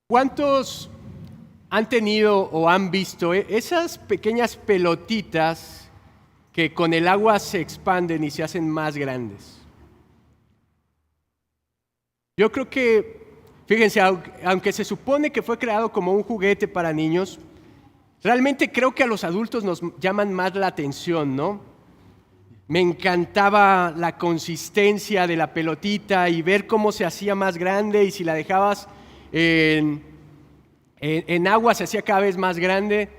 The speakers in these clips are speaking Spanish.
¿Cuántos han tenido o han visto esas pequeñas pelotitas que con el agua se expanden y se hacen más grandes? Yo creo que, fíjense, aunque se supone que fue creado como un juguete para niños, realmente creo que a los adultos nos llaman más la atención, ¿no? Me encantaba la consistencia de la pelotita y ver cómo se hacía más grande, y si la dejabas en agua se hacía cada vez más grande.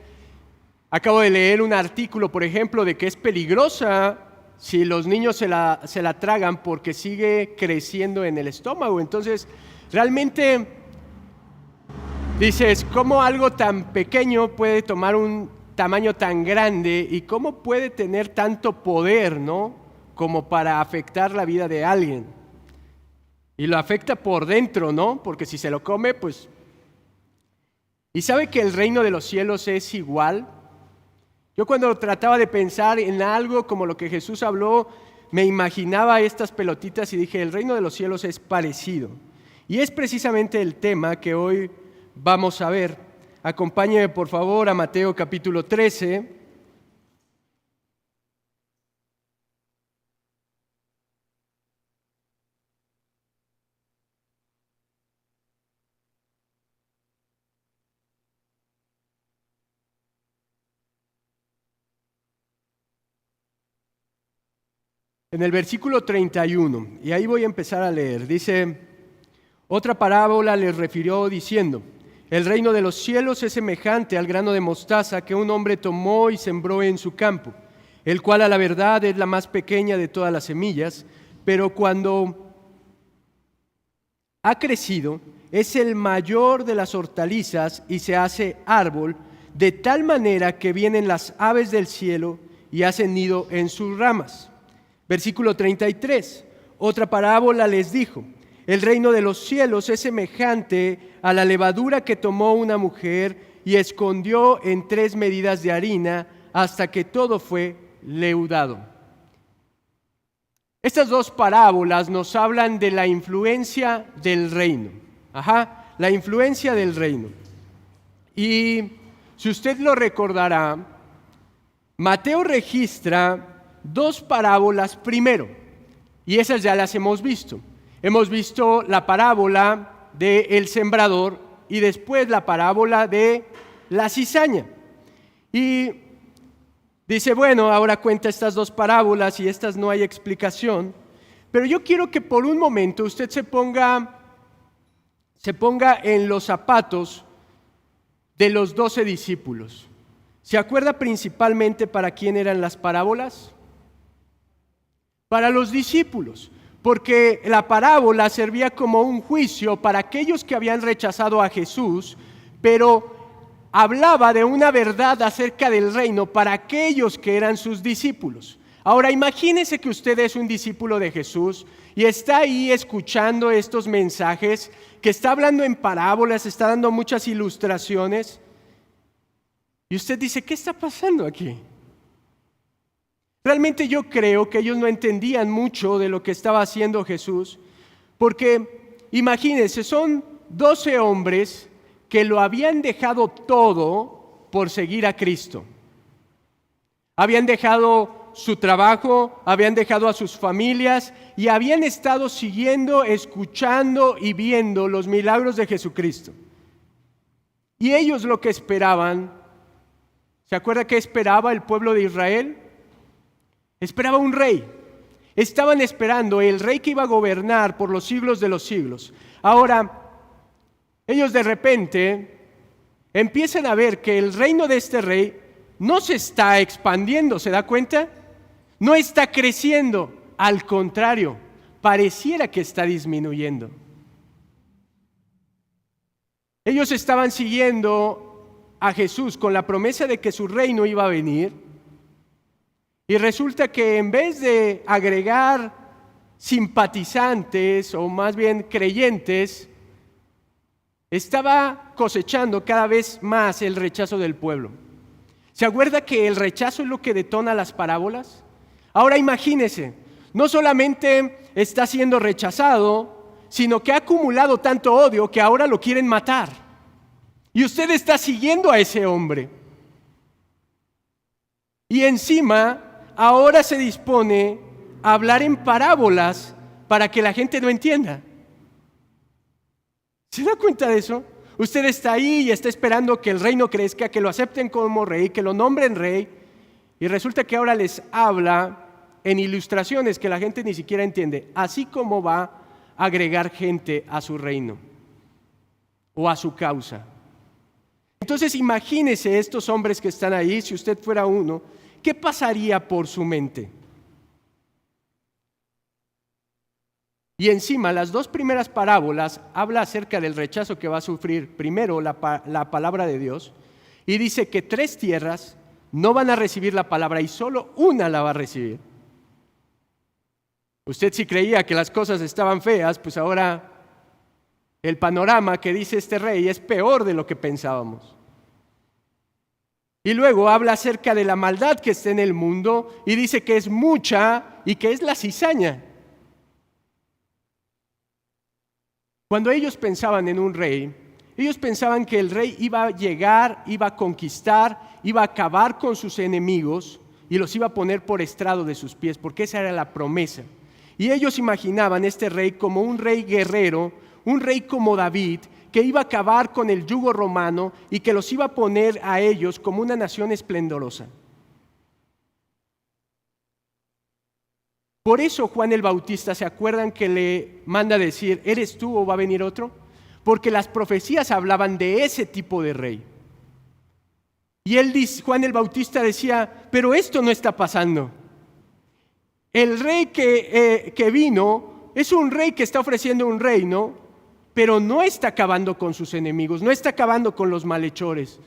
Acabo de leer un artículo, por ejemplo, de que es peligrosa si los niños se la tragan porque sigue creciendo en el estómago. Entonces, realmente dices, ¿cómo algo tan pequeño puede tomar un tamaño tan grande y cómo puede tener tanto poder, ¿no?, como para afectar la vida de alguien? Y lo afecta por dentro, ¿no? Porque si se lo come, pues... ¿Y sabe que el reino de los cielos es igual? Yo cuando trataba de pensar en algo como lo que Jesús habló, me imaginaba estas pelotitas y dije, el reino de los cielos es parecido. Y es precisamente el tema que hoy vamos a ver. Acompáñeme por favor a Mateo capítulo 13. En el versículo 31, y ahí voy a empezar a leer, dice, otra parábola les refirió diciendo, el reino de los cielos es semejante al grano de mostaza que un hombre tomó y sembró en su campo, el cual a la verdad es la más pequeña de todas las semillas, pero cuando ha crecido es el mayor de las hortalizas y se hace árbol, de tal manera que vienen las aves del cielo y hacen nido en sus ramas. Versículo 33, otra parábola les dijo, el reino de los cielos es semejante a la levadura que tomó una mujer y escondió en 3 medidas de harina hasta que todo fue leudado. Estas dos parábolas nos hablan de la influencia del reino. La influencia del reino. Y si usted lo recordará, Mateo registra 2 parábolas primero, y esas ya las hemos visto. Hemos visto la parábola del sembrador y después la parábola de la cizaña. Y dice, bueno, ahora cuenta estas 2 parábolas y estas no hay explicación, pero yo quiero que por un momento usted se ponga en los zapatos de los 12 discípulos. ¿Se acuerda principalmente para quién eran las parábolas? Para los discípulos, porque la parábola servía como un juicio para aquellos que habían rechazado a Jesús, pero hablaba de una verdad acerca del reino para aquellos que eran sus discípulos. Ahora imagínese que usted es un discípulo de Jesús y está ahí escuchando estos mensajes, que está hablando en parábolas, está dando muchas ilustraciones, y usted dice, ¿qué está pasando aquí? Realmente yo creo que ellos no entendían mucho de lo que estaba haciendo Jesús, porque imagínense, son 12 hombres que lo habían dejado todo por seguir a Cristo. Habían dejado su trabajo, habían dejado a sus familias y habían estado siguiendo, escuchando y viendo los milagros de Jesucristo. Y ellos lo que esperaban, ¿se acuerda qué esperaba el pueblo de Israel? Esperaba un rey. Estaban esperando el rey que iba a gobernar por los siglos de los siglos. Ahora, ellos de repente empiezan a ver que el reino de este rey no se está expandiendo, ¿se da cuenta? No está creciendo, al contrario, pareciera que está disminuyendo. Ellos estaban siguiendo a Jesús con la promesa de que su reino iba a venir. Y resulta que en vez de agregar simpatizantes o más bien creyentes, estaba cosechando cada vez más el rechazo del pueblo. ¿Se acuerda que el rechazo es lo que detona las parábolas? Ahora imagínese, no solamente está siendo rechazado, sino que ha acumulado tanto odio que ahora lo quieren matar. Y usted está siguiendo a ese hombre. Y encima, ahora se dispone a hablar en parábolas para que la gente no entienda. ¿Se da cuenta de eso? Usted está ahí y está esperando que el reino crezca, que lo acepten como rey, que lo nombren rey. Y resulta que ahora les habla en ilustraciones que la gente ni siquiera entiende. Así como va a agregar gente a su reino o a su causa. Entonces imagínese estos hombres que están ahí, si usted fuera uno, ¿qué pasaría por su mente? Y encima, las dos primeras parábolas habla acerca del rechazo que va a sufrir primero la palabra de Dios, y dice que 3 tierras no van a recibir la palabra y solo una la va a recibir. Usted si creía que las cosas estaban feas, pues ahora el panorama que dice este rey es peor de lo que pensábamos. Y luego habla acerca de la maldad que está en el mundo y dice que es mucha y que es la cizaña. Cuando ellos pensaban en un rey, ellos pensaban que el rey iba a llegar, iba a conquistar, iba a acabar con sus enemigos y los iba a poner por estrado de sus pies, porque esa era la promesa. Y ellos imaginaban este rey como un rey guerrero, un rey como David, que iba a acabar con el yugo romano y que los iba a poner a ellos como una nación esplendorosa. Por eso Juan el Bautista, ¿se acuerdan que le manda decir, ¿eres tú o va a venir otro? Porque las profecías hablaban de ese tipo de rey. Y Juan el Bautista decía, pero esto no está pasando. El rey que vino es un rey que está ofreciendo un reino, pero no está acabando con sus enemigos, no está acabando con los malhechores.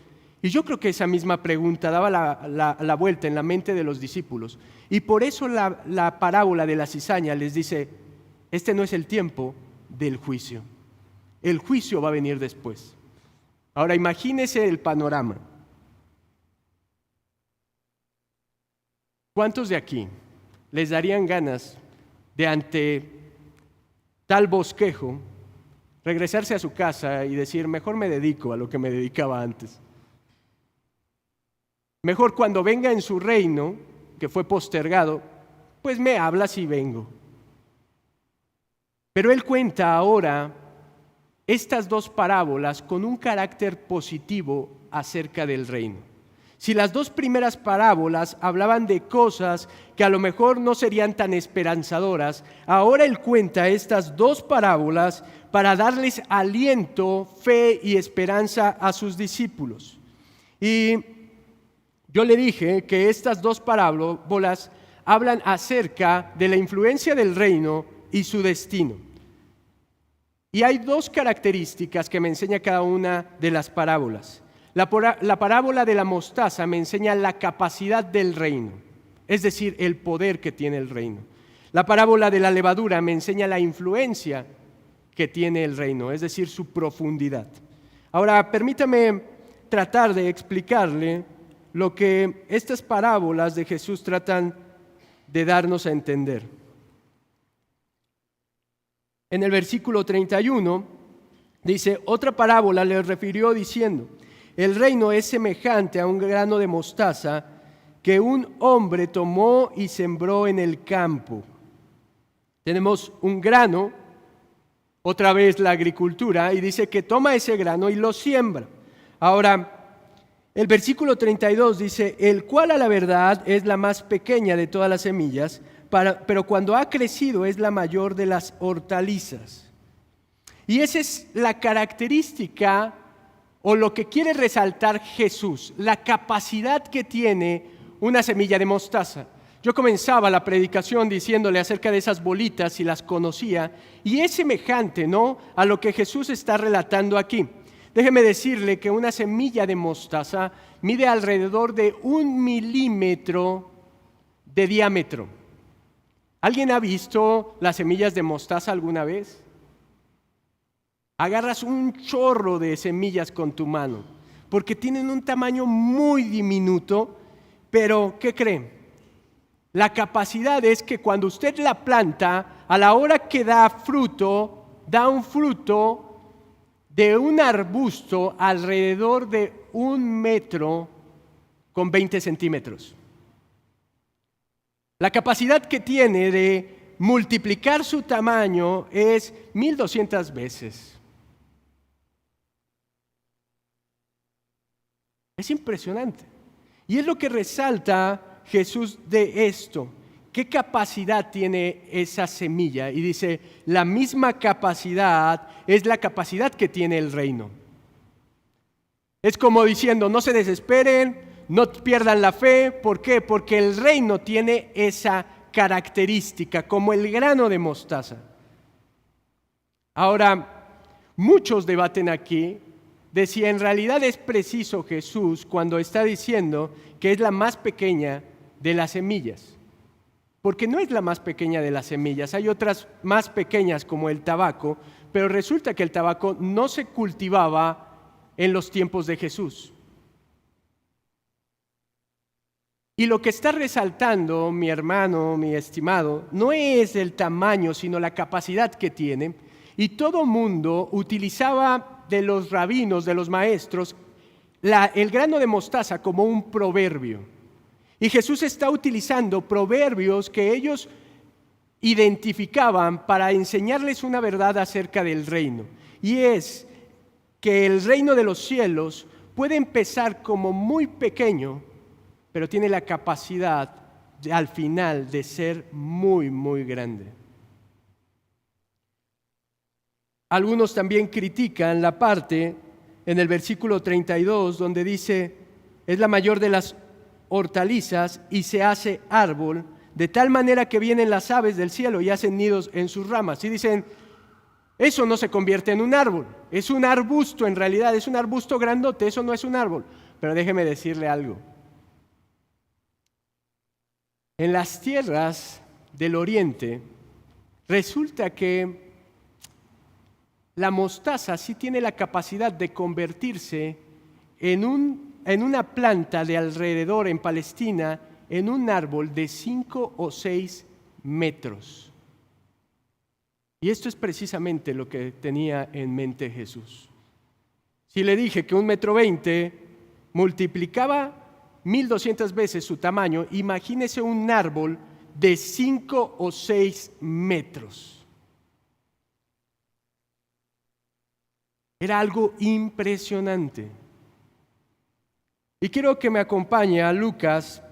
Y yo creo que esa misma pregunta daba la vuelta en la mente de los discípulos. Y por eso la parábola de la cizaña les dice, este no es el tiempo del juicio. El juicio va a venir después. Ahora imagínese el panorama. ¿Cuántos de aquí les darían ganas de ante tal bosquejo regresarse a su casa y decir, mejor me dedico a lo que me dedicaba antes? Mejor cuando venga en su reino, que fue postergado, pues me hablas y vengo. Pero él cuenta ahora estas 2 parábolas con un carácter positivo acerca del reino. Si las 2 primeras parábolas hablaban de cosas que a lo mejor no serían tan esperanzadoras, ahora él cuenta estas 2 parábolas para darles aliento, fe y esperanza a sus discípulos. Y yo le dije que estas 2 parábolas hablan acerca de la influencia del reino y su destino. Y hay 2 características que me enseña cada una de las parábolas. La parábola de la mostaza me enseña la capacidad del reino, es decir, el poder que tiene el reino. La parábola de la levadura me enseña la influencia que tiene el reino, es decir, su profundidad. Ahora, permítame tratar de explicarle lo que estas parábolas de Jesús tratan de darnos a entender. En el versículo 31 dice, otra parábola le refirió diciendo, el reino es semejante a un grano de mostaza que un hombre tomó y sembró en el campo. Tenemos un grano, otra vez la agricultura, y dice que toma ese grano y lo siembra. Ahora, el versículo 32 dice, el cual a la verdad es la más pequeña de todas las semillas, pero cuando ha crecido es la mayor de las hortalizas. Y esa es la característica o lo que quiere resaltar Jesús, la capacidad que tiene una semilla de mostaza. Yo comenzaba la predicación diciéndole acerca de esas bolitas y las conocía, y es semejante, ¿no?, a lo que Jesús está relatando aquí. Déjeme decirle que una semilla de mostaza mide alrededor de 1 milímetro de diámetro. ¿Alguien ha visto las semillas de mostaza alguna vez? Agarras un chorro de semillas con tu mano, porque tienen un tamaño muy diminuto, pero ¿qué creen? La capacidad es que cuando usted la planta, a la hora que da fruto, da un fruto de un arbusto alrededor de 1,20 m. La capacidad que tiene de multiplicar su tamaño es 1,200 veces. Es impresionante. Y es lo que resalta Jesús de esto. ¿Qué capacidad tiene esa semilla? Y dice, la misma capacidad es la capacidad que tiene el reino. Es como diciendo, no se desesperen, no pierdan la fe. ¿Por qué? Porque el reino tiene esa característica, como el grano de mostaza. Ahora, muchos debaten aquí de si en realidad es preciso Jesús cuando está diciendo que es la más pequeña de las semillas. Porque no es la más pequeña de las semillas, hay otras más pequeñas como el tabaco, pero resulta que el tabaco no se cultivaba en los tiempos de Jesús. Y lo que está resaltando mi hermano, mi estimado, no es el tamaño, sino la capacidad que tiene. Y todo mundo utilizaba de los rabinos, de los maestros, el grano de mostaza como un proverbio. Y Jesús está utilizando proverbios que ellos identificaban para enseñarles una verdad acerca del reino. Y es que el reino de los cielos puede empezar como muy pequeño, pero tiene la capacidad al final de ser muy, muy grande. Algunos también critican la parte en el versículo 32 donde dice, es la mayor de las hortalizas y se hace árbol, de tal manera que vienen las aves del cielo y hacen nidos en sus ramas. Y dicen, eso no se convierte en un árbol, es un arbusto en realidad, es un arbusto grandote, eso no es un árbol. Pero déjeme decirle algo. En las tierras del oriente, resulta que la mostaza sí tiene la capacidad de convertirse en una planta de alrededor en Palestina, en un árbol de 5 o 6 metros. Y esto es precisamente lo que tenía en mente Jesús. Si le dije que 1,20 m multiplicaba 1,200 veces su tamaño, imagínese un árbol de 5 o 6 metros. Era algo impresionante. Y quiero que me acompañe a Lucas,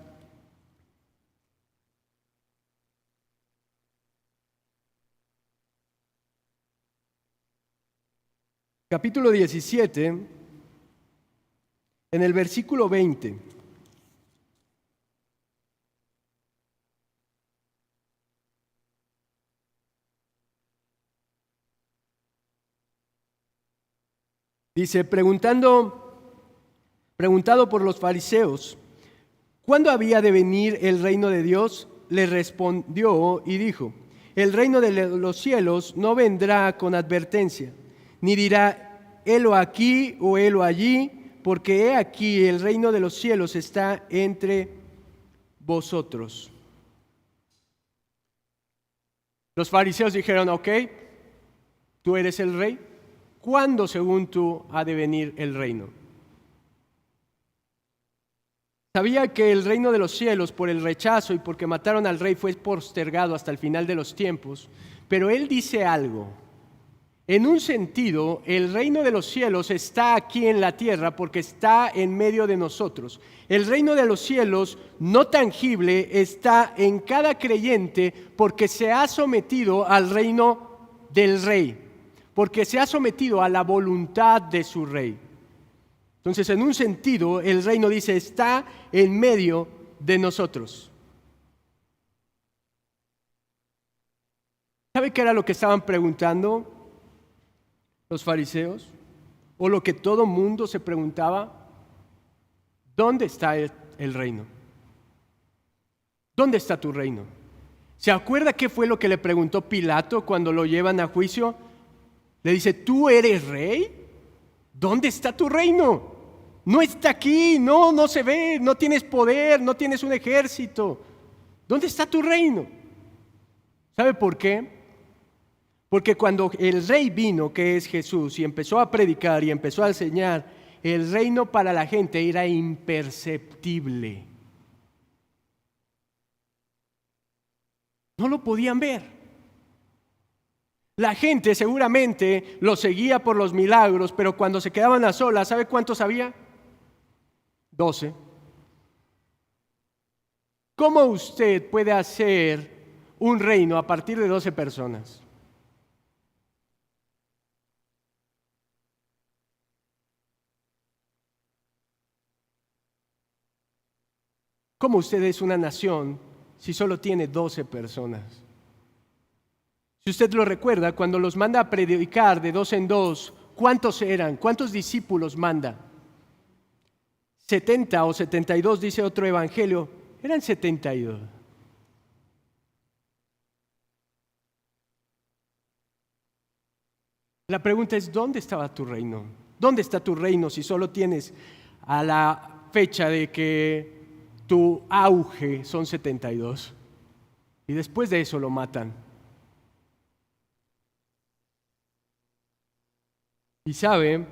capítulo 17, en el versículo 20. Dice, preguntado por los fariseos, ¿cuándo había de venir el reino de Dios? Le respondió y dijo, el reino de los cielos no vendrá con advertencia, ni dirá, helo aquí o helo allí, porque he aquí el reino de los cielos está entre vosotros. Los fariseos dijeron, ok, tú eres el rey. ¿Cuándo, según tú, ha de venir el reino? Sabía que el reino de los cielos, por el rechazo y porque mataron al rey, fue postergado hasta el final de los tiempos, pero él dice algo. En un sentido, el reino de los cielos está aquí en la tierra porque está en medio de nosotros. El reino de los cielos no tangible está en cada creyente porque se ha sometido al reino del rey, porque se ha sometido a la voluntad de su rey. Entonces, en un sentido, el reino dice, está en medio de nosotros. ¿Sabe qué era lo que estaban preguntando los fariseos? O lo que todo mundo se preguntaba, ¿dónde está el reino? ¿Dónde está tu reino? ¿Se acuerda qué fue lo que le preguntó Pilato cuando lo llevan a juicio? Le dice, ¿tú eres rey? ¿Dónde está tu reino? No está aquí, no se ve, no tienes poder, no tienes un ejército. ¿Dónde está tu reino? ¿Sabe por qué? Porque cuando el rey vino, que es Jesús, y empezó a predicar y empezó a enseñar, el reino para la gente era imperceptible. No lo podían ver. La gente seguramente lo seguía por los milagros, pero cuando se quedaban a solas, ¿sabe cuántos había? 12. ¿Cómo usted puede hacer un reino a partir de 12 personas? ¿Cómo usted es una nación si solo tiene 12 personas? Si usted lo recuerda, cuando los manda a predicar de 2 en 2, ¿cuántos eran? ¿Cuántos discípulos manda? 70 o 72, dice otro evangelio. Eran 72. La pregunta es, ¿dónde estaba tu reino? ¿Dónde está tu reino si solo tienes a la fecha de que tu auge son 72? Y después de eso lo matan. Y sabe,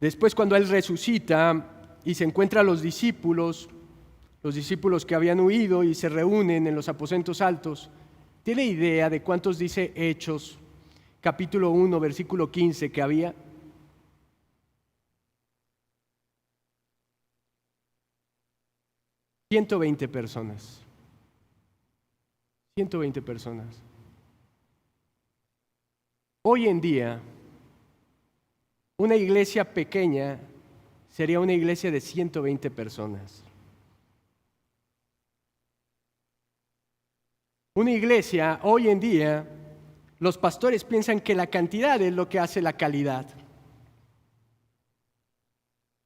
después cuando Él resucita y se encuentra a los discípulos que habían huido y se reúnen en los aposentos altos, ¿tiene idea de cuántos dice Hechos, capítulo 1, versículo 15 que había? $120 personas. 120 personas. Hoy en día, una iglesia pequeña sería una iglesia de 120 personas. Una iglesia, hoy en día, los pastores piensan que la cantidad es lo que hace la calidad.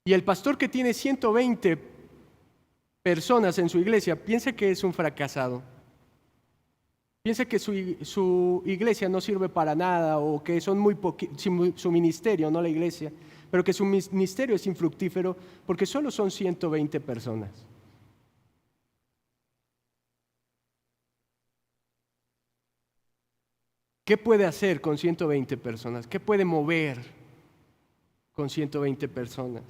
Y el pastor que tiene 120 personas en su iglesia piensa que es un fracasado. Piensa que su iglesia no sirve para nada o que son su ministerio, no la iglesia, pero que su ministerio es infructífero porque solo son 120 personas. ¿Qué puede hacer con 120 personas? ¿Qué puede mover con 120 personas?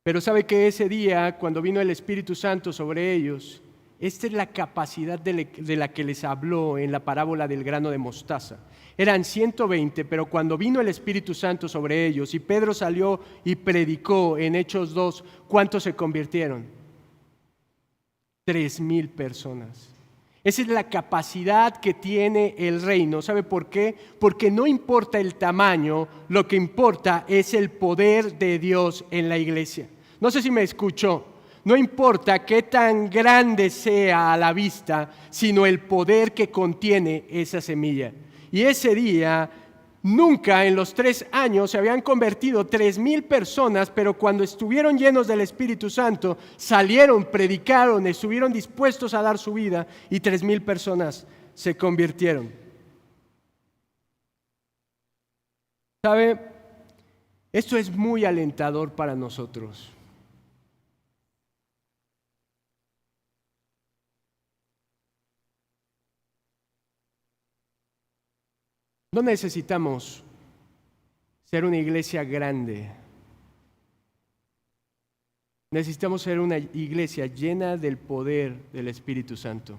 Pero sabe que ese día, cuando vino el Espíritu Santo sobre ellos, esta es la capacidad de la que les habló en la parábola del grano de mostaza. Eran 120, pero cuando vino el Espíritu Santo sobre ellos y Pedro salió y predicó en Hechos 2, ¿cuántos se convirtieron? 3,000 personas. Esa es la capacidad que tiene el reino. ¿Sabe por qué? Porque no importa el tamaño, lo que importa es el poder de Dios en la iglesia. No sé si me escuchó. No importa qué tan grande sea a la vista, sino el poder que contiene esa semilla. Y ese día, nunca en los 3 años se habían convertido 3,000 personas, pero cuando estuvieron llenos del Espíritu Santo, salieron, predicaron, estuvieron dispuestos a dar su vida y 3,000 personas se convirtieron. ¿Sabe? Esto es muy alentador para nosotros. No necesitamos ser una iglesia grande. Necesitamos ser una iglesia llena del poder del Espíritu Santo.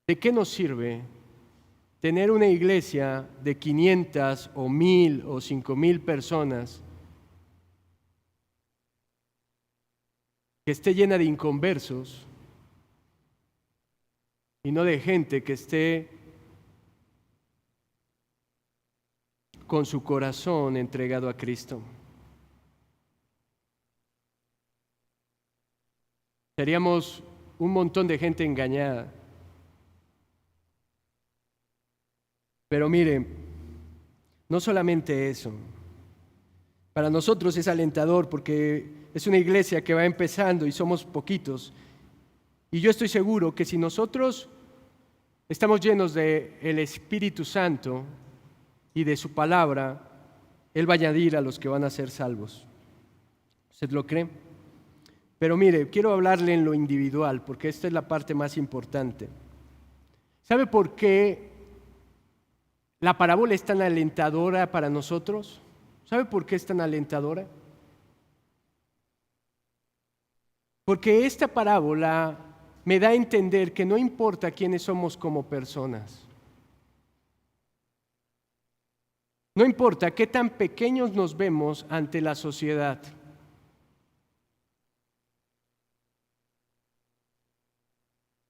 ¿De qué nos sirve tener una iglesia de 500 o 1,000 o 5,000 personas que esté llena de inconversos y no de gente que esté con su corazón entregado a Cristo? Seríamos un montón de gente engañada. Pero mire, no solamente eso. Para nosotros es alentador porque es una iglesia que va empezando y somos poquitos. Y yo estoy seguro que si nosotros estamos llenos del Espíritu Santo y de su palabra, Él va a añadir a los que van a ser salvos. ¿Usted lo cree? Pero mire, quiero hablarle en lo individual, porque esta es la parte más importante. ¿Sabe por qué la parábola es tan alentadora para nosotros? ¿Sabe por qué es tan alentadora? Porque esta parábola me da a entender que no importa quiénes somos como personas. No importa qué tan pequeños nos vemos ante la sociedad.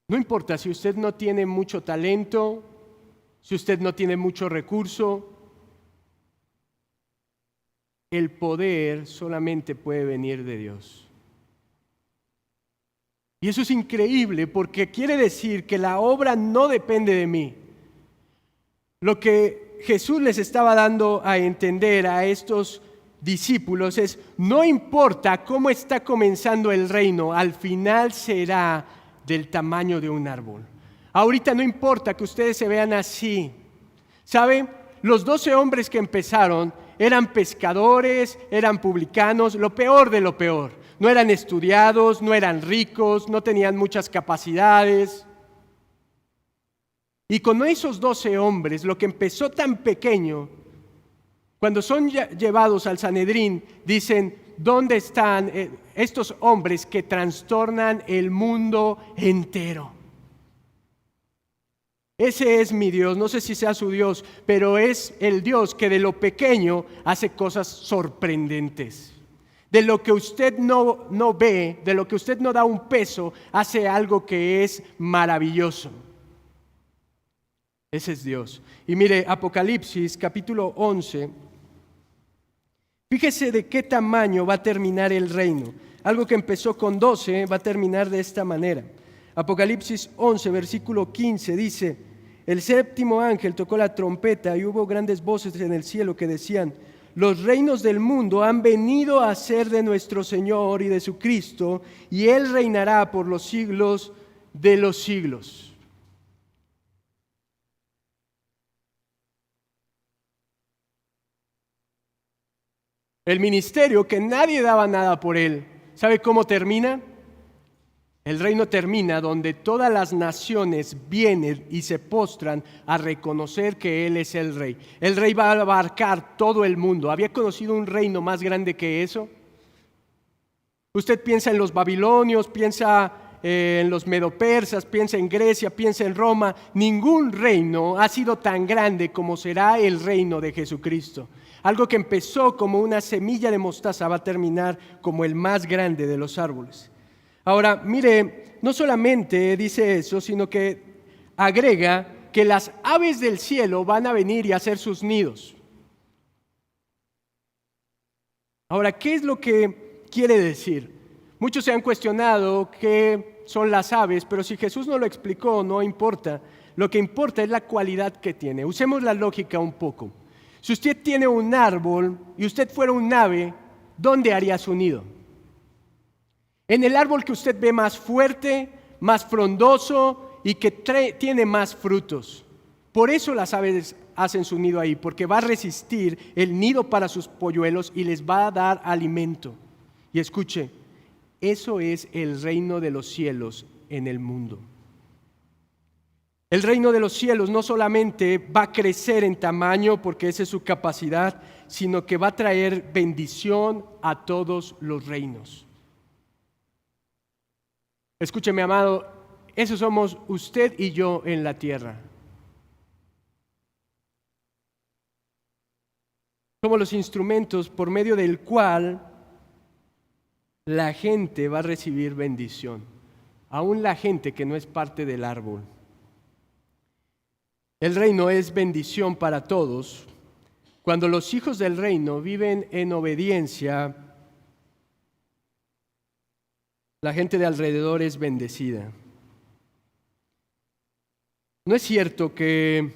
No importa si usted no tiene mucho talento, si usted no tiene mucho recurso, el poder solamente puede venir de Dios. Y eso es increíble porque quiere decir que la obra no depende de mí. Lo que Jesús les estaba dando a entender a estos discípulos es: no importa cómo está comenzando el reino, al final será del tamaño de un árbol. Ahorita no importa que ustedes se vean así. ¿Saben? Los 12 hombres que empezaron eran pescadores, eran publicanos, lo peor de lo peor. No eran estudiados, no eran ricos, no tenían muchas capacidades. Y con esos 12 hombres, lo que empezó tan pequeño, cuando son llevados al Sanedrín, dicen: ¿dónde están estos hombres que trastornan el mundo entero? Ese es mi Dios, no sé si sea su Dios, pero es el Dios que de lo pequeño hace cosas sorprendentes. De lo que usted no ve, de lo que usted no da un peso, hace algo que es maravilloso. Ese es Dios. Y mire, Apocalipsis capítulo 11, fíjese de qué tamaño va a terminar el reino. Algo que empezó con 12 va a terminar de esta manera. Apocalipsis 11, versículo 15 dice: el séptimo ángel tocó la trompeta y hubo grandes voces en el cielo que decían: los reinos del mundo han venido a ser de nuestro Señor y de su Cristo, y Él reinará por los siglos de los siglos. El ministerio que nadie daba nada por él, ¿sabe cómo termina? El reino termina donde todas las naciones vienen y se postran a reconocer que Él es el Rey. El Rey va a abarcar todo el mundo. ¿Había conocido un reino más grande que eso? Usted piensa en los babilonios, piensa en los medopersas, piensa en Grecia, piensa en Roma. Ningún reino ha sido tan grande como será el reino de Jesucristo. Algo que empezó como una semilla de mostaza va a terminar como el más grande de los árboles. Ahora, mire, no solamente dice eso, sino que agrega que las aves del cielo van a venir y a hacer sus nidos. Ahora, ¿qué es lo que quiere decir? Muchos se han cuestionado qué son las aves, pero si Jesús no lo explicó, no importa. Lo que importa es la cualidad que tiene. Usemos la lógica un poco. Si usted tiene un árbol y usted fuera un ave, ¿dónde haría su nido? En el árbol que usted ve más fuerte, más frondoso y que tiene más frutos. Por eso las aves hacen su nido ahí, porque va a resistir el nido para sus polluelos y les va a dar alimento. Y escuche, eso es el reino de los cielos en el mundo. El reino de los cielos no solamente va a crecer en tamaño, porque esa es su capacidad, sino que va a traer bendición a todos los reinos. Escúcheme, amado, eso somos usted y yo en la tierra. Somos los instrumentos por medio del cual la gente va a recibir bendición, aún la gente que no es parte del árbol. El reino es bendición para todos. Cuando los hijos del reino viven en obediencia, la gente de alrededor es bendecida. ¿No es cierto que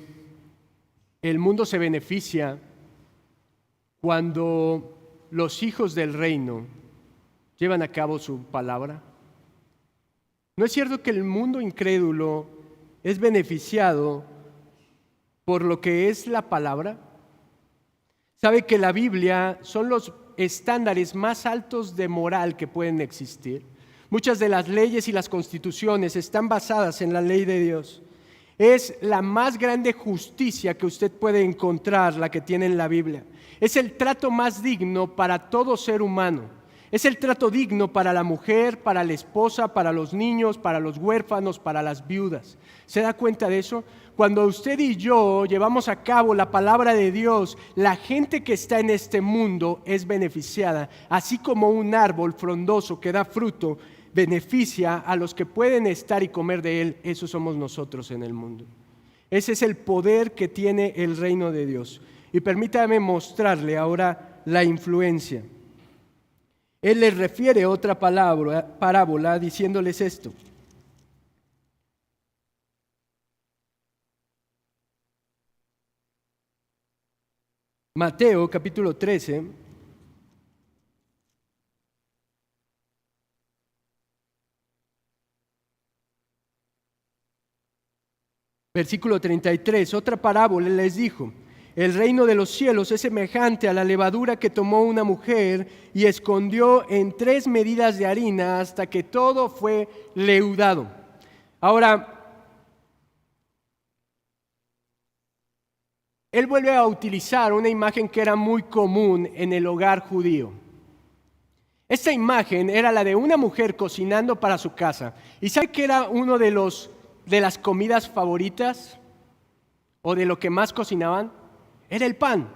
el mundo se beneficia cuando los hijos del reino llevan a cabo su palabra? ¿No es cierto que el mundo incrédulo es beneficiado por lo que es la palabra? ¿Sabe que la Biblia son los estándares más altos de moral que pueden existir? Muchas de las leyes y las constituciones están basadas en la ley de Dios. Es la más grande justicia que usted puede encontrar, la que tiene en la Biblia. Es el trato más digno para todo ser humano. Es el trato digno para la mujer, para la esposa, para los niños, para los huérfanos, para las viudas. ¿Se da cuenta de eso? Cuando usted y yo llevamos a cabo la palabra de Dios, la gente que está en este mundo es beneficiada, así como un árbol frondoso que da fruto beneficia a los que pueden estar y comer de él. Eso somos nosotros en el mundo. Ese es el poder que tiene el reino de Dios. Y permítame mostrarle ahora la influencia. Él les refiere otra parábola diciéndoles esto. Mateo capítulo 13, versículo 33, otra parábola les dijo: el reino de los cielos es semejante a la levadura que tomó una mujer y escondió en 3 medidas de harina hasta que todo fue leudado. Ahora, él vuelve a utilizar una imagen que era muy común en el hogar judío. Esta imagen era la de una mujer cocinando para su casa. ¿Y sabe qué era uno de las comidas favoritas o de lo que más cocinaban? Era el pan.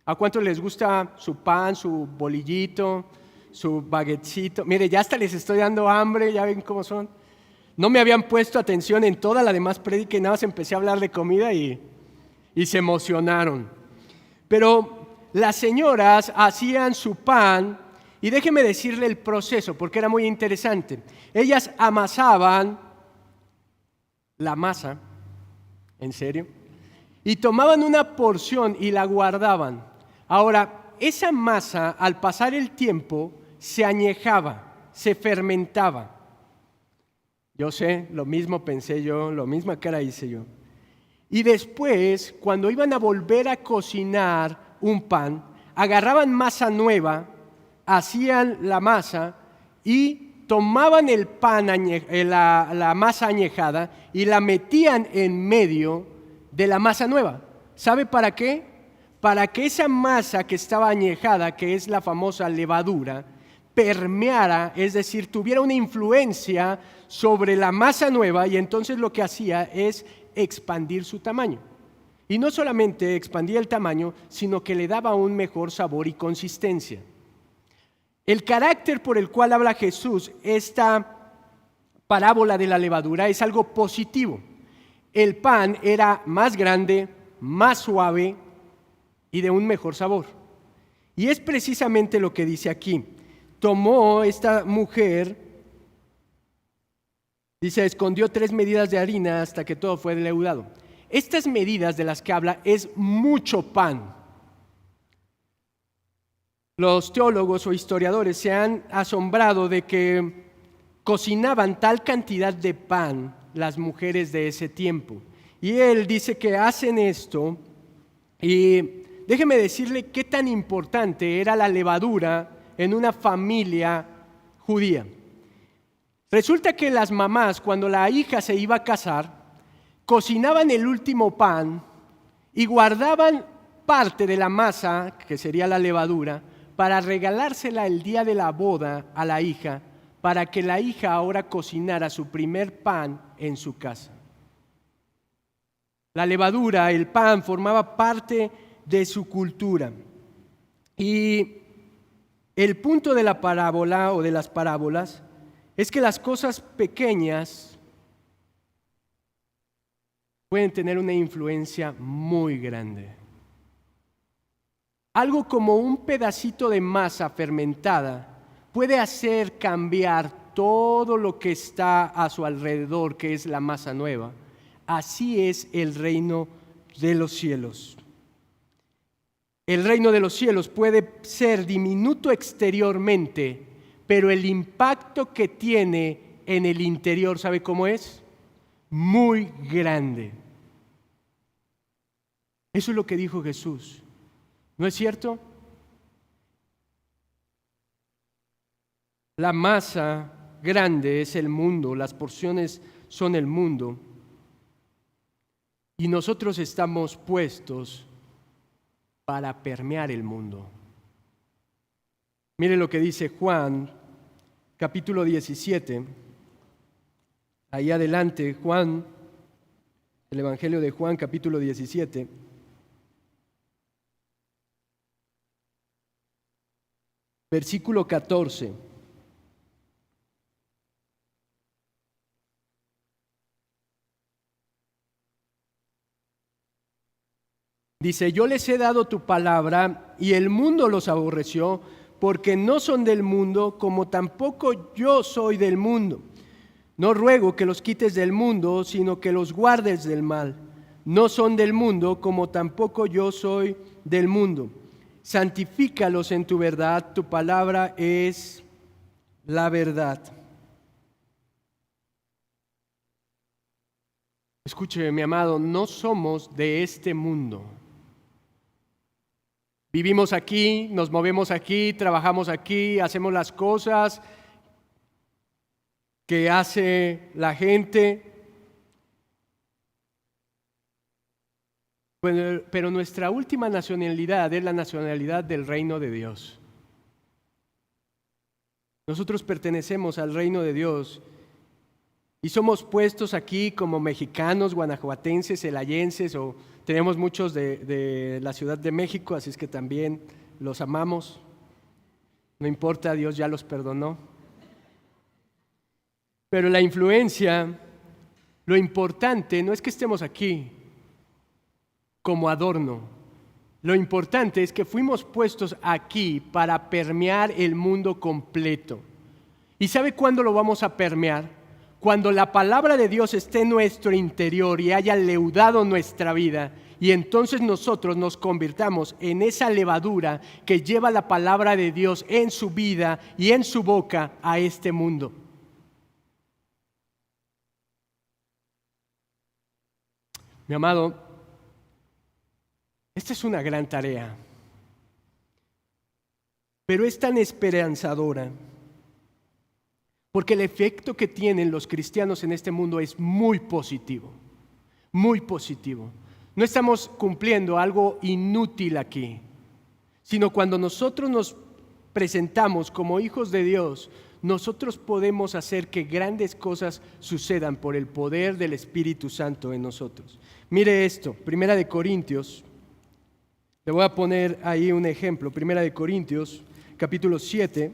¿A cuántos les gusta su pan, su bolillito, su baguetcito? Mire, ya hasta les estoy dando hambre, ya ven cómo son. No me habían puesto atención en toda la demás prédica y nada más empecé a hablar de comida y se emocionaron. Pero las señoras hacían su pan y déjeme decirle el proceso porque era muy interesante. Ellas amasaban la masa, ¿en serio? Y tomaban una porción y la guardaban. Ahora, esa masa al pasar el tiempo se añejaba, se fermentaba. Yo sé, lo mismo pensé yo, lo misma cara hice yo. Y después, cuando iban a volver a cocinar un pan, agarraban masa nueva, hacían la masa y tomaban el pan, la masa añejada y la metían en medio de la masa nueva. ¿Sabe para qué? Para que esa masa que estaba añejada, que es la famosa levadura, permeara, es decir, tuviera una influencia sobre la masa nueva y entonces lo que hacía es expandir su tamaño. Y no solamente expandía el tamaño, sino que le daba un mejor sabor y consistencia. El carácter por el cual habla Jesús esta parábola de la levadura es algo positivo. El pan era más grande, más suave y de un mejor sabor. Y es precisamente lo que dice aquí. Tomó esta mujer, dice, escondió 3 medidas de harina hasta que todo fue leudado. Estas medidas de las que habla es mucho pan. Los teólogos o historiadores se han asombrado de que cocinaban tal cantidad de pan las mujeres de ese tiempo. Y él dice que hacen esto y déjeme decirle qué tan importante era la levadura en una familia judía. Resulta que las mamás, cuando la hija se iba a casar, cocinaban el último pan y guardaban parte de la masa, que sería la levadura, para regalársela el día de la boda a la hija, para que la hija ahora cocinara su primer pan en su casa. La levadura, el pan, formaba parte de su cultura. Y el punto de la parábola o de las parábolas es que las cosas pequeñas pueden tener una influencia muy grande. Algo como un pedacito de masa fermentada puede hacer cambiar todo lo que está a su alrededor, que es la masa nueva. Así es el reino de los cielos. El reino de los cielos puede ser diminuto exteriormente, pero el impacto que tiene en el interior, ¿sabe cómo es? Muy grande. Eso es lo que dijo Jesús. ¿No es cierto? La masa grande es el mundo, las porciones son el mundo, y nosotros estamos puestos para permear el mundo. Mire lo que dice Juan, capítulo 17. Ahí adelante, Juan, el Evangelio de Juan, capítulo 17. Versículo 14. Dice, yo les he dado tu palabra y el mundo los aborreció porque no son del mundo como tampoco yo soy del mundo. No ruego que los quites del mundo, sino que los guardes del mal. No son del mundo como tampoco yo soy del mundo. Santifícalos en tu verdad, tu palabra es la verdad. Escuche, mi amado, no somos de este mundo. Vivimos aquí, nos movemos aquí, trabajamos aquí, hacemos las cosas que hace la gente. Pero nuestra última nacionalidad es la nacionalidad del reino de Dios. Nosotros pertenecemos al reino de Dios y somos puestos aquí como mexicanos, guanajuatenses, celayenses, o tenemos muchos de la Ciudad de México, así es que también los amamos. No importa, Dios ya los perdonó. Pero la influencia, lo importante no es que estemos aquí como adorno. Lo importante es que fuimos puestos aquí para permear el mundo completo. ¿Y sabe cuándo lo vamos a permear? Cuando la palabra de Dios esté en nuestro interior y haya leudado nuestra vida, y entonces nosotros nos convirtamos en esa levadura que lleva la palabra de Dios en su vida y en su boca a este mundo. Mi amado, esta es una gran tarea, pero es tan esperanzadora, porque el efecto que tienen los cristianos en este mundo es muy positivo, muy positivo. No estamos cumpliendo algo inútil aquí, sino cuando nosotros nos presentamos como hijos de Dios, nosotros podemos hacer que grandes cosas sucedan por el poder del Espíritu Santo en nosotros. Mire esto, Primera de Corintios. Le voy a poner ahí un ejemplo, Primera de Corintios, capítulo 7,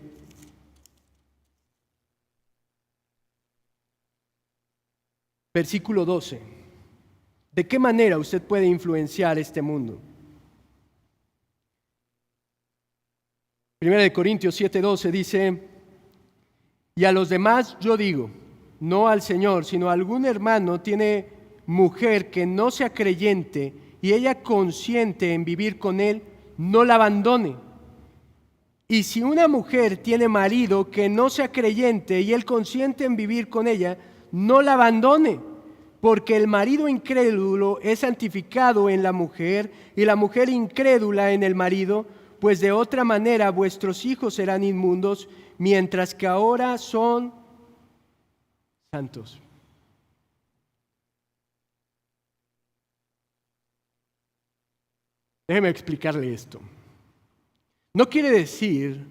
versículo 12. ¿De qué manera usted puede influenciar este mundo? Primera de Corintios 7:12 dice, y a los demás yo digo, no al Señor, sino a algún hermano tiene mujer que no sea creyente y ella consiente en vivir con él, no la abandone. Y si una mujer tiene marido que no sea creyente y él consiente en vivir con ella, no la abandone, porque el marido incrédulo es santificado en la mujer y la mujer incrédula en el marido, pues de otra manera vuestros hijos serán inmundos, mientras que ahora son santos. Déjeme explicarle esto. No quiere decir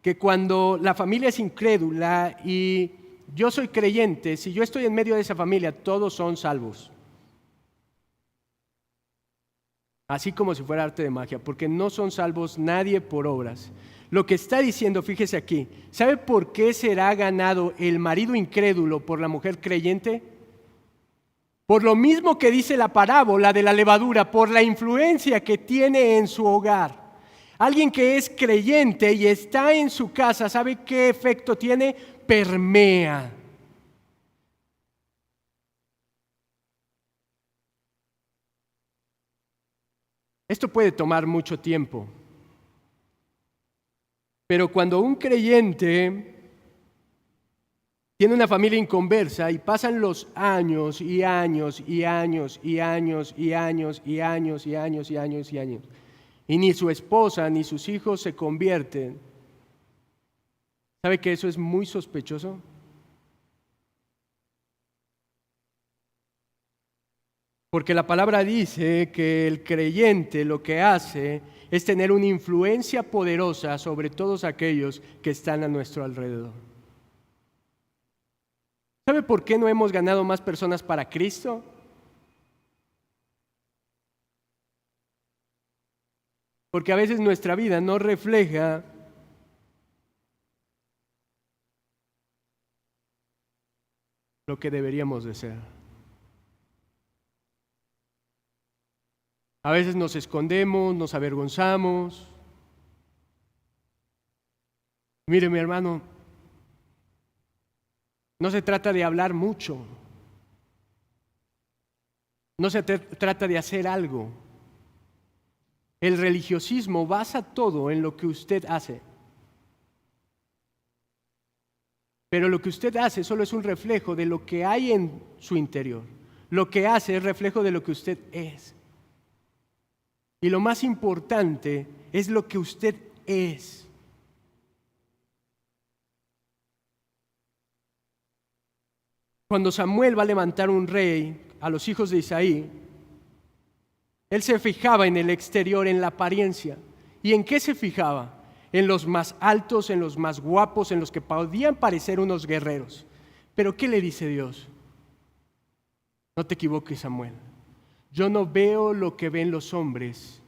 que cuando la familia es incrédula y yo soy creyente, si yo estoy en medio de esa familia, todos son salvos. Así como si fuera arte de magia, porque no son salvos nadie por obras. Lo que está diciendo, fíjese aquí, ¿sabe por qué será ganado el marido incrédulo por la mujer creyente? Por lo mismo que dice la parábola de la levadura, por la influencia que tiene en su hogar. Alguien que es creyente y está en su casa, ¿sabe qué efecto tiene? Permea. Esto puede tomar mucho tiempo, pero cuando un creyente tiene una familia inconversa y pasan los años y años y años y años y años y años y años y años y años, y ni su esposa ni sus hijos se convierten, ¿sabe que eso es muy sospechoso? Porque la palabra dice que el creyente lo que hace es tener una influencia poderosa sobre todos aquellos que están a nuestro alrededor. ¿Sabe por qué no hemos ganado más personas para Cristo? Porque a veces nuestra vida no refleja lo que deberíamos de ser. A veces nos escondemos, nos avergonzamos. Mire, mi hermano, no se trata de hablar mucho. No se trata de hacer algo. El religiosismo basa todo en lo que usted hace. Pero lo que usted hace solo es un reflejo de lo que hay en su interior. Lo que hace es reflejo de lo que usted es. Y lo más importante es lo que usted es. Cuando Samuel va a levantar un rey a los hijos de Isaí, él se fijaba en el exterior, en la apariencia. ¿Y en qué se fijaba? En los más altos, en los más guapos, en los que podían parecer unos guerreros. Pero ¿qué le dice Dios? No te equivoques, Samuel. Yo no veo lo que ven los hombres.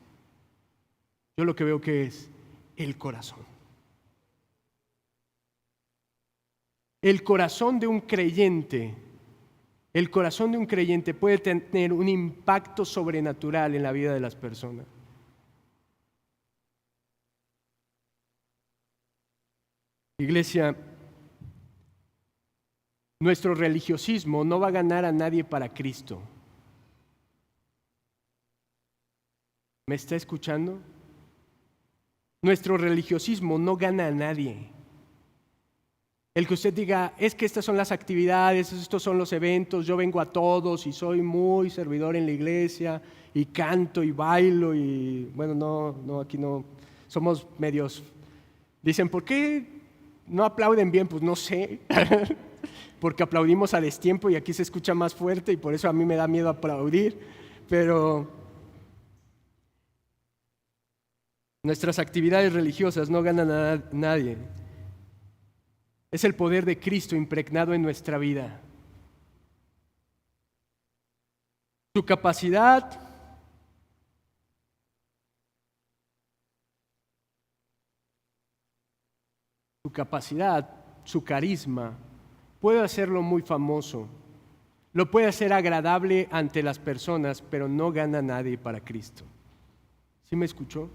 Yo lo que veo que es el corazón. El corazón de un creyente, puede tener un impacto sobrenatural en la vida de las personas. Iglesia, nuestro religiosismo no va a ganar a nadie para Cristo. ¿Me está escuchando? Nuestro religiosismo no gana a nadie. El que usted diga, es que estas son las actividades, estos son los eventos, yo vengo a todos y soy muy servidor en la iglesia y canto y bailo y bueno, no, aquí no, somos medios. Dicen, ¿por qué no aplauden bien? Pues no sé, porque aplaudimos a destiempo y aquí se escucha más fuerte y por eso a mí me da miedo aplaudir, pero nuestras actividades religiosas no ganan a nadie. Es el poder de Cristo impregnado en nuestra vida. Su capacidad su carisma, puede hacerlo muy famoso, lo puede hacer agradable ante las personas, pero no gana a nadie para Cristo. ¿Sí me escuchó?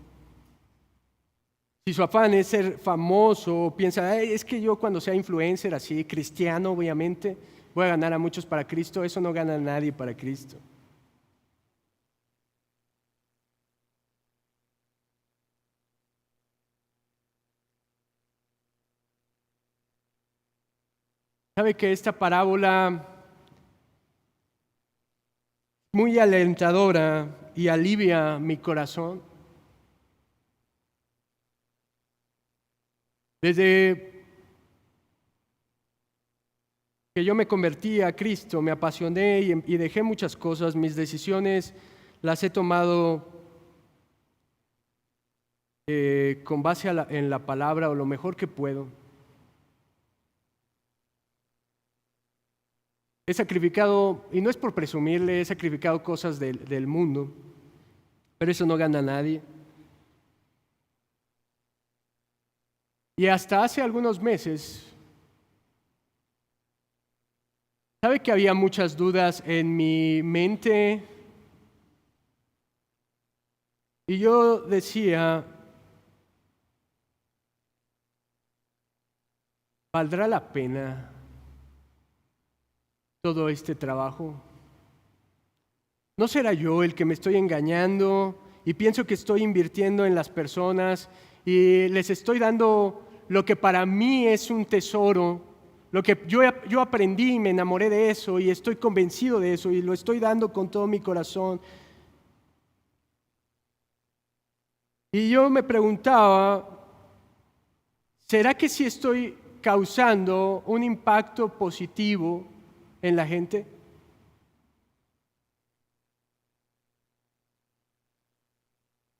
Si su afán es ser famoso, piensa, es que yo cuando sea influencer, así, cristiano, obviamente, voy a ganar a muchos para Cristo, eso no gana a nadie para Cristo. ¿Sabe que esta parábola muy alentadora y alivia mi corazón? Desde que yo me convertí a Cristo, me apasioné y dejé muchas cosas, mis decisiones las he tomado con base en la palabra o lo mejor que puedo. He sacrificado, y no es por presumirle, he sacrificado cosas del mundo, pero eso no gana a nadie. Y hasta hace algunos meses, ¿sabe que había muchas dudas en mi mente? Y yo decía, ¿valdrá la pena todo este trabajo? ¿No será yo el que me estoy engañando y pienso que estoy invirtiendo en las personas y les estoy dando lo que para mí es un tesoro, lo que yo aprendí y me enamoré de eso y estoy convencido de eso y lo estoy dando con todo mi corazón? Y yo me preguntaba, ¿será que sí estoy causando un impacto positivo en la gente?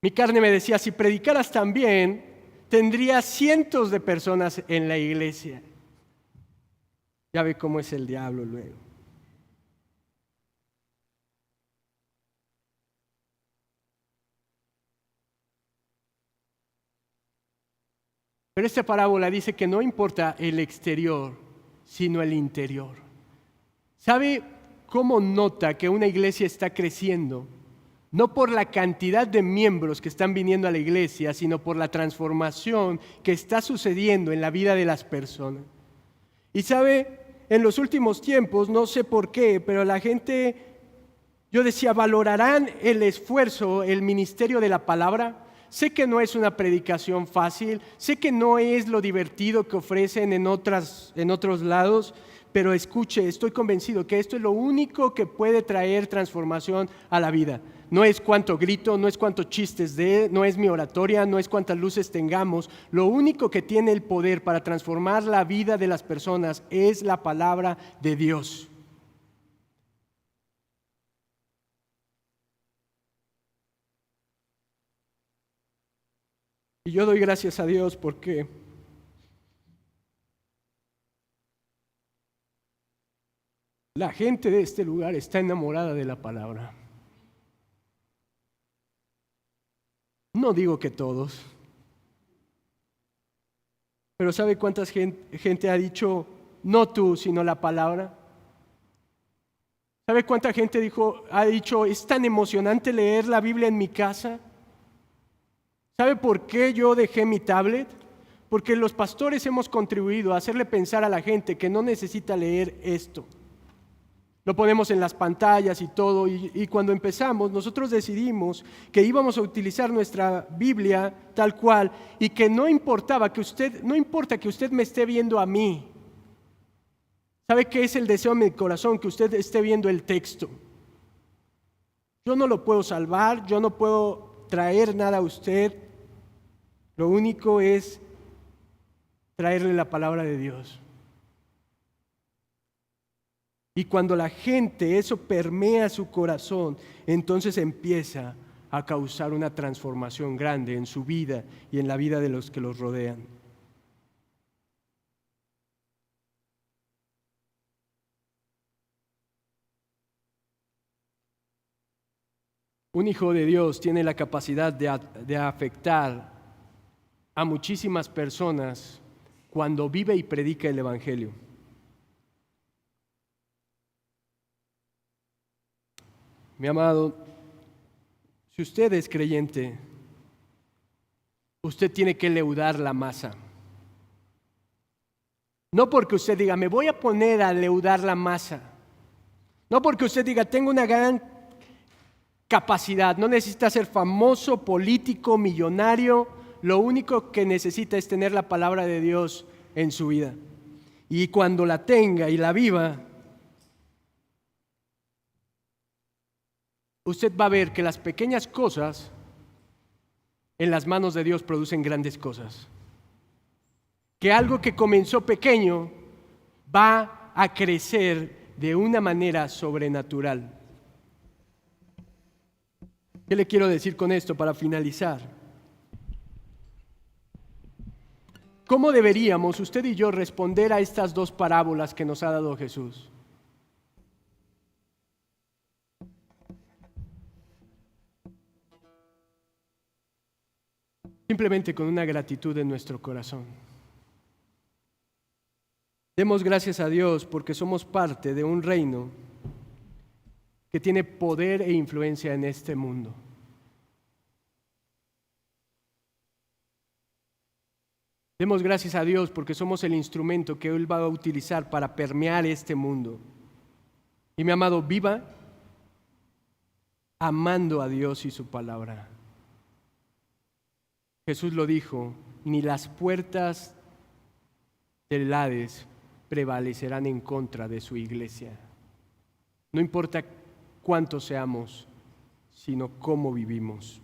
Mi carne me decía, si predicaras tan bien, tendrías cientos de personas en la iglesia. Ya ve cómo es el diablo luego. Pero esta parábola dice que no importa el exterior, sino el interior. ¿Sabe cómo nota que una iglesia está creciendo? No por la cantidad de miembros que están viniendo a la iglesia, sino por la transformación que está sucediendo en la vida de las personas. Y sabe, en los últimos tiempos, no sé por qué, pero la gente, yo decía, ¿valorarán el esfuerzo, el ministerio de la palabra? Sé que no es una predicación fácil, sé que no es lo divertido que ofrecen en otros lados, pero escuche, estoy convencido que esto es lo único que puede traer transformación a la vida. No es cuánto grito, no es cuántos chistes no es mi oratoria, no es cuántas luces tengamos. Lo único que tiene el poder para transformar la vida de las personas es la palabra de Dios. Y yo doy gracias a Dios porque la gente de este lugar está enamorada de la palabra. No digo que todos, pero ¿sabe cuánta gente ha dicho, no tú, sino la palabra? ¿Sabe cuánta gente ha dicho, es tan emocionante leer la Biblia en mi casa? ¿Sabe por qué yo dejé mi tablet? Porque los pastores hemos contribuido a hacerle pensar a la gente que no necesita leer esto. Lo ponemos en las pantallas y todo, y cuando empezamos nosotros decidimos que íbamos a utilizar nuestra Biblia tal cual y que no importa que usted me esté viendo a mí. ¿Sabe qué es el deseo de mi corazón? Que usted esté viendo el texto. Yo no lo puedo salvar, yo no puedo traer nada a usted. Lo único es traerle la palabra de Dios. Y cuando la gente, eso permea su corazón, entonces empieza a causar una transformación grande en su vida y en la vida de los que los rodean. Un hijo de Dios tiene la capacidad de afectar a muchísimas personas cuando vive y predica el Evangelio. Mi amado, si usted es creyente, usted tiene que leudar la masa. No porque usted diga, me voy a poner a leudar la masa. No porque usted diga, tengo una gran capacidad, no necesita ser famoso, político, millonario. Lo único que necesita es tener la palabra de Dios en su vida. Y cuando la tenga y la viva, usted va a ver que las pequeñas cosas en las manos de Dios producen grandes cosas. Que algo que comenzó pequeño va a crecer de una manera sobrenatural. ¿Qué le quiero decir con esto para finalizar? ¿Cómo deberíamos usted y yo responder a estas dos parábolas que nos ha dado Jesús? Simplemente con una gratitud en nuestro corazón. Demos gracias a Dios porque somos parte de un reino que tiene poder e influencia en este mundo. Demos gracias a Dios porque somos el instrumento que Él va a utilizar para permear este mundo. Y mi amado, viva amando a Dios y su palabra. Jesús lo dijo, ni las puertas del Hades prevalecerán en contra de su iglesia. No importa cuántos seamos, sino cómo vivimos.